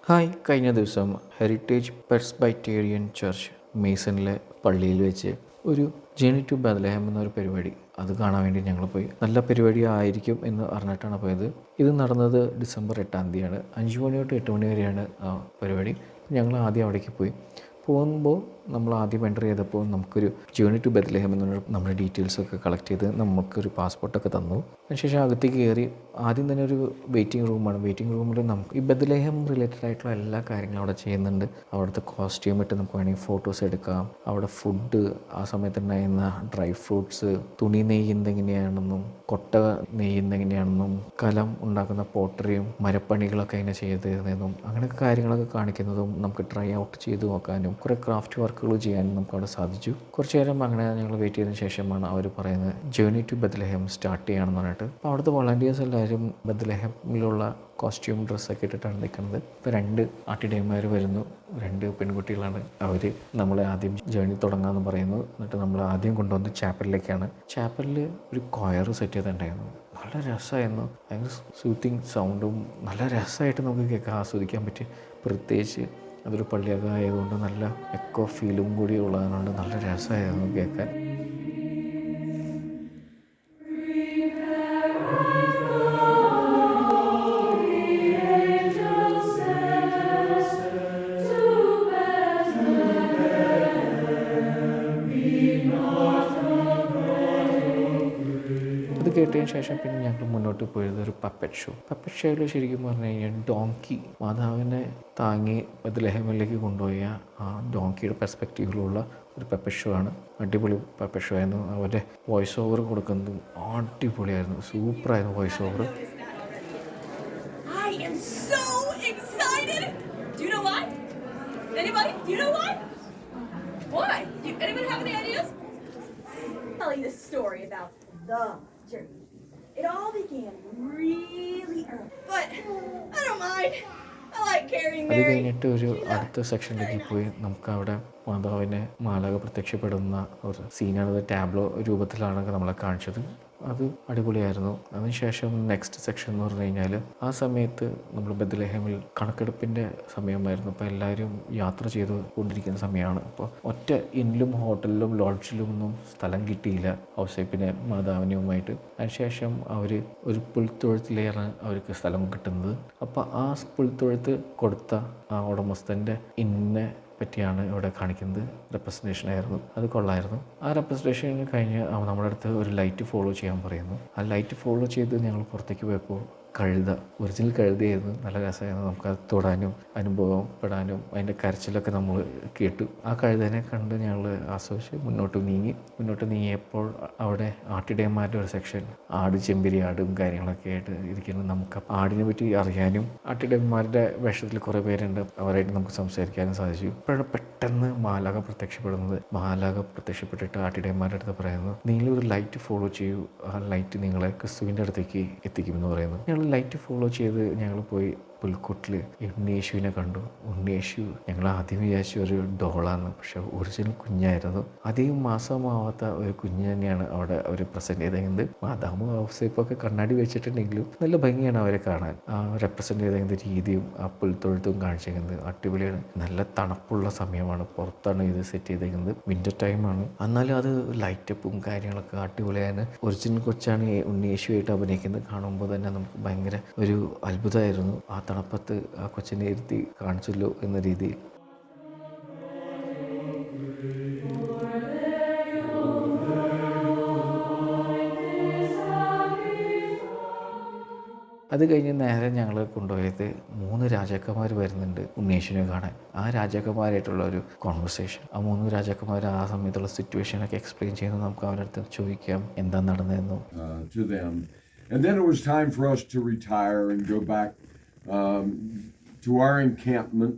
Hi, കഴിഞ്ഞ ദിവസം heritage പെർസ്ബൈറ്റേറിയൻ church മേസണിലെ പള്ളിയിൽ വെച്ച് ഒരു ജേണി ടു ബെത്ലഹേം എന്നൊരു പരിപാടി അത് കാണാൻ വേണ്ടി ഞങ്ങൾ പോയി. നല്ല പരിപാടി ആയിരിക്കും എന്ന് അറിഞ്ഞിട്ടാണ് പോയത്. ഇത് നടന്നത് ഡിസംബർ 8-ാം തീയതിയാണ്. 5 മണി തൊട്ട് 8 മണി വരെയാണ് ആ പരിപാടി. ഞങ്ങൾ ആദ്യം അവിടേക്ക് പോയി. പോകുമ്പോൾ നമ്മൾ ആദ്യം എൻ്റർ ചെയ്തപ്പോൾ നമുക്കൊരു ജേണി ടു ബെത്ലഹേം എന്നൊരു നമ്മുടെ ഡീറ്റെയിൽസൊക്കെ കളക്ട് ചെയ്ത് നമുക്കൊരു പാസ്പോർട്ടൊക്കെ തന്നു. അതിനുശേഷം അകത്തേക്ക് കയറി ആദ്യം തന്നെ ഒരു വെയിറ്റിംഗ് റൂമാണ്. വെയിറ്റിംഗ് റൂമിൽ നമുക്ക് ഈ ബെത്ലഹേം റിലേറ്റഡ് ആയിട്ടുള്ള എല്ലാ കാര്യങ്ങളും അവിടെ ചെയ്യുന്നുണ്ട്. അവിടുത്തെ കോസ്റ്റ്യൂം ഇട്ട് നമുക്ക് വേണമെങ്കിൽ ഫോട്ടോസ് എടുക്കാം. അവിടെ ഫുഡ്, ആ സമയത്തുണ്ടായിരുന്ന ഡ്രൈ ഫ്രൂട്ട്സ്, തുണി നെയ്യുന്നത് എങ്ങനെയാണെന്നും കൊട്ട നെയ്യുന്നത് എങ്ങനെയാണെന്നും കലം ഉണ്ടാക്കുന്ന പോട്ടറിയും മരപ്പണികളൊക്കെ എങ്ങനെ ചെയ്തതെന്നും അങ്ങനെയൊക്കെ കാര്യങ്ങളൊക്കെ കാണിക്കുന്നതും നമുക്ക് ട്രൈ ഔട്ട് ചെയ്ത് നോക്കാനും കുറേ ക്രാഫ്റ്റ് വർക്കുകൾ ചെയ്യാനും നമുക്ക് അവിടെ സാധിച്ചു. കുറച്ച് നേരം അങ്ങനെ ഞങ്ങൾ വെയിറ്റ് ചെയ്തതിന് ശേഷമാണ് അവർ പറയുന്നത് ജേണി ടു ബെത്ലഹേം സ്റ്റാർട്ട് ചെയ്യുകയാണെന്ന് പറഞ്ഞിട്ട്. അപ്പോൾ അവിടുത്തെ വോളണ്ടിയേഴ്സ് എല്ലാവരും ബെത്ലഹേമിലുള്ള കോസ്റ്റ്യൂം ഡ്രസ്സൊക്കെ ഇട്ടിട്ടാണ് നിൽക്കുന്നത്. ഇപ്പോൾ 2 ആട്ടിടയന്മാർ വരുന്നു. 2 പെൺകുട്ടികളാണ്. അവർ നമ്മളെ ആദ്യം ജേണി തുടങ്ങാമെന്ന് പറയുന്നു. എന്നിട്ട് നമ്മൾ ആദ്യം കൊണ്ടുവന്ന് ചാപ്പലിലേക്കാണ്. ചാപ്പലിൽ ഒരു കൊയർ സെറ്റ് ചെയ്തിട്ടുണ്ടായിരുന്നു. നല്ല രസമായിരുന്നു. ഭയങ്കര സൂത്തിങ് സൗണ്ടും നല്ല രസമായിട്ട് നമുക്ക് കേൾക്കാൻ ആസ്വദിക്കാൻ പറ്റി. പ്രത്യേകിച്ച് അതൊരു പള്ളിയൊക്കെ ആയതുകൊണ്ട് നല്ല എക്കോ ഫീലും കൂടി ഉള്ളതുകൊണ്ട് നല്ല രസമായിരുന്നു കേൾക്കാൻ. അത് കേട്ടതിന് ശേഷം പിന്നെ ഞങ്ങൾ മുന്നോട്ട് പോയത് ഒരു പപ്പറ്റ് ഷോ. പപ്പറ്റ് ഷോയിൽ ശരിക്കും പറഞ്ഞു കഴിഞ്ഞാൽ ഡോങ്കി മാതാവിനെ താങ്ങി ബെത്ലഹേമിലേക്ക് കൊണ്ടുപോയ ആ ഡോങ്കിയുടെ പെർസ്പെക്റ്റീവിലുള്ള ഒരു പപ്പറ്റ് ഷോ ആണ്. അടിപൊളി പപ്പറ്റ് ഷോ ആയിരുന്നു. അവരുടെ വോയിസ് ഓവർ കൊടുക്കുന്നതും അടിപൊളിയായിരുന്നു. സൂപ്പറായിരുന്നു voice over. I am so excited! Do you know why? Anybody? Do you know why? Why? Anybody have any ideas? I'll tell you the story about the journey. It all began really early. But I don't mind. I like carrying അത് Mary. കഴിഞ്ഞിട്ട് ഒരു അടുത്ത സെക്ഷനിലേക്ക് പോയി നമുക്ക് അവിടെ മാതാവിനെ മാലാഖ പ്രത്യക്ഷപ്പെടുന്ന ഒരു സീനാണ്. ടാബ്ലോ രൂപത്തിലാണ് നമ്മളെ കാണിച്ചത്. അത് അടിപൊളിയായിരുന്നു. അതിനുശേഷം നെക്സ്റ്റ് സെക്ഷൻ എന്ന് പറഞ്ഞു കഴിഞ്ഞാൽ ആ സമയത്ത് നമ്മൾ ബെത്ലഹേമിൽ കണക്കെടുപ്പിൻ്റെ സമയമായിരുന്നു. അപ്പോൾ എല്ലാവരും യാത്ര ചെയ്ത് കൊണ്ടിരിക്കുന്ന സമയമാണ്. അപ്പോൾ ഒറ്റ ഇന്നിലും ഹോട്ടലിലും ലോഡ്ജിലും ഒന്നും സ്ഥലം കിട്ടിയില്ല ഔസേപ്പിനെ മാതാവിനുമായിട്ട്. അതിനുശേഷം അവർ ഒരു പുൽത്തൊഴുത്തിലാണ് അവർക്ക് സ്ഥലം കിട്ടുന്നത്. അപ്പോൾ ആ പുൽത്തൊഴുത്ത് കൊടുത്ത ആ ഉടമസ്ഥൻ്റെ ഇന്നെ പറ്റിയാണ് ഇവിടെ കാണിക്കുന്നത്. റെപ്രസെൻറ്റേഷൻ ആയിരുന്നു. അത് കൊള്ളായിരുന്നു. ആ റെപ്രസെൻറ്റേഷൻ കഴിഞ്ഞ് നമ്മുടെ അടുത്ത് ഒരു ലൈറ്റ് ഫോളോ ചെയ്യാൻ പറയുന്നു. ആ ലൈറ്റ് ഫോളോ ചെയ്ത് ഞങ്ങൾ പുറത്തേക്ക് പോയപ്പോൾ കഴുത, ഒറിജിനൽ കഴുതയായിരുന്നു. നല്ല രസമായിരുന്നു. നമുക്കത് തൊടാനും അനുഭവപ്പെടാനും അതിൻ്റെ കരച്ചിലൊക്കെ നമ്മൾ കേട്ടു. ആ കഴുതനെ കണ്ട് ഞങ്ങൾ ആസ്വദിച്ച് മുന്നോട്ട് നീങ്ങിയപ്പോൾ അവിടെ ആട്ടിടയന്മാരുടെ ഒരു സെക്ഷൻ, ആട്, ചെമ്പരി ആടും കാര്യങ്ങളൊക്കെ ആയിട്ട് ഇരിക്കുന്നു. നമുക്ക് ആടിനെ പറ്റി അറിയാനും ആട്ടിടയന്മാരുടെ വേഷത്തിൽ കുറേ പേരുണ്ട്. അവരായിട്ട് നമുക്ക് സംസാരിക്കാനും സാധിച്ചു. ഇപ്പോഴാണ് പെട്ടെന്ന് മാലാഖ പ്രത്യക്ഷപ്പെടുന്നത്. മാലാഖ പ്രത്യക്ഷപ്പെട്ടിട്ട് ആട്ടിടയന്മാരുടെ അടുത്ത് പറയുന്നു, നിങ്ങളൊരു ലൈറ്റ് ഫോളോ ചെയ്യൂ, ആ ലൈറ്റ് നിങ്ങളെ ക്രിസ്തുവിൻ്റെ അടുത്തേക്ക് എത്തിക്കുമെന്ന് പറയുന്നു. ഞങ്ങൾ ലൈറ്റ് ഫോളോ ചെയ്ത് ഞങ്ങൾ പോയി പുൽക്കൂട്ടിൽ ഉണ്ണിയേശുവിനെ കണ്ടു. ഉണ്ണിയേശു ഞങ്ങൾ ആദ്യം വിചാരിച്ച ഒരു ഡോളാണ്, പക്ഷെ ഒറിജിനൽ കുഞ്ഞായിരുന്നു. അധികം മാസമാവാത്ത ഒരു കുഞ്ഞ് തന്നെയാണ് അവിടെ അവർ പ്രസൻറ്റ് ചെയ്തത്. മാതാവും ഔസേപ്പൊക്കെ കണ്ണാടി വെച്ചിട്ടുണ്ടെങ്കിലും നല്ല ഭംഗിയാണ് അവരെ കാണാൻ. ആ റെപ്രസെൻറ്റ് ചെയ്ത രീതിയും ആ പുൽത്തൊഴുത്തും കാണിച്ചിരിക്കുന്നത് അടിപൊളിയാണ്. നല്ല തണുപ്പുള്ള സമയമാണ്. പുറത്താണ് ഇത് സെറ്റ് ചെയ്തേക്കുന്നത്. വിൻ്റർ ടൈമാണ്. എന്നാലും അത് ലൈറ്റപ്പും കാര്യങ്ങളൊക്കെ അടിപൊളിയാണ്. ഒറിജിനൽ കൊച്ചാണ് ഉണ്ണിയേശുവായിട്ട് അഭിനയിക്കുന്നത്. കാണുമ്പോൾ തന്നെ നമുക്ക് ഭയങ്കര ഒരു അത്ഭുതമായിരുന്നു. ആ തണുപ്പത്ത് ആ കൊച്ചിനെ ഇരുത്തി കാണിച്ചല്ലോ എന്ന രീതിയിൽ. അത് കഴിഞ്ഞ് നേരെ ഞങ്ങൾ കൊണ്ടുപോയത് 3 രാജാക്കന്മാർ വരുന്നുണ്ട് ഉണ്ണീഷിനെ കാണാൻ. ആ രാജാക്കന്മാരായിട്ടുള്ള ഒരു കോൺവെർസേഷൻ. ആ 3 രാജാക്കന്മാർ ആ സമയത്തുള്ള സിറ്റുവേഷനൊക്കെ എക്സ്പ്ലെയിൻ ചെയ്യുന്നത് നമുക്ക് അവരുടെ അടുത്ത് ചോദിക്കാം എന്താ നടന്നതെന്നും. To them. And then it was time for us to retire and go back to our encampment.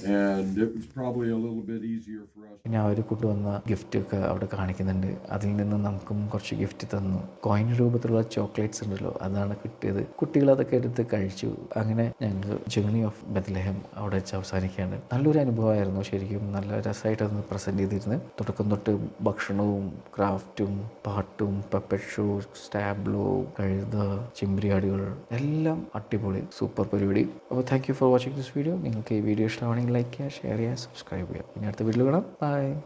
and it was probably a little bit easier for us. പിന്നെ അവർ കൊണ്ടുവന്ന ഗിഫ്റ്റൊക്കെ അവിടെ കാണിക്കുന്നുണ്ട്. അതിൽ നിന്ന് നമുക്കും കുറച്ച് ഗിഫ്റ്റ് തന്നു. കോയിൻ രൂപത്തിലുള്ള ചോക്ലേറ്റ്സ് ഉണ്ടല്ലോ, അതാണ് കിട്ടിയത്. കുട്ടികൾ അതൊക്കെ എടുത്ത് കഴിച്ചു. അങ്ങനെ ഞങ്ങൾ ജേർണി ഓഫ് ബെത്ലഹേം അവിടെ വെച്ച് അവസാനിക്കുകയാണ്. നല്ലൊരു അനുഭവമായിരുന്നു. ശരിക്കും നല്ല രസമായിട്ട് അതൊന്ന് പ്രസൻറ്റ് ചെയ്തിരുന്നത്. തുടക്കം തൊട്ട് ഭക്ഷണവും ക്രാഫ്റ്റും പാട്ടും പെപ്പറ്റ് ഷോ, സ്റ്റാബ്ലോ, കഴുത, ചിമ്പിരിയാടികൾ എല്ലാം അടിപൊളി, സൂപ്പർ പരിപാടി. അപ്പോൾ thank you for watching this video. നിങ്ങൾക്ക് ഈ വീഡിയോ ഇഷ്ടമാണെങ്കിൽ ലൈക്ക് ചെയ്യുക, ഷെയർ ചെയ്യുക, സബ്സ്ക്രൈബ് ചെയ്യുക. പിന്നെ അടുത്ത വീഡിയോ കാണാം. ബൈ.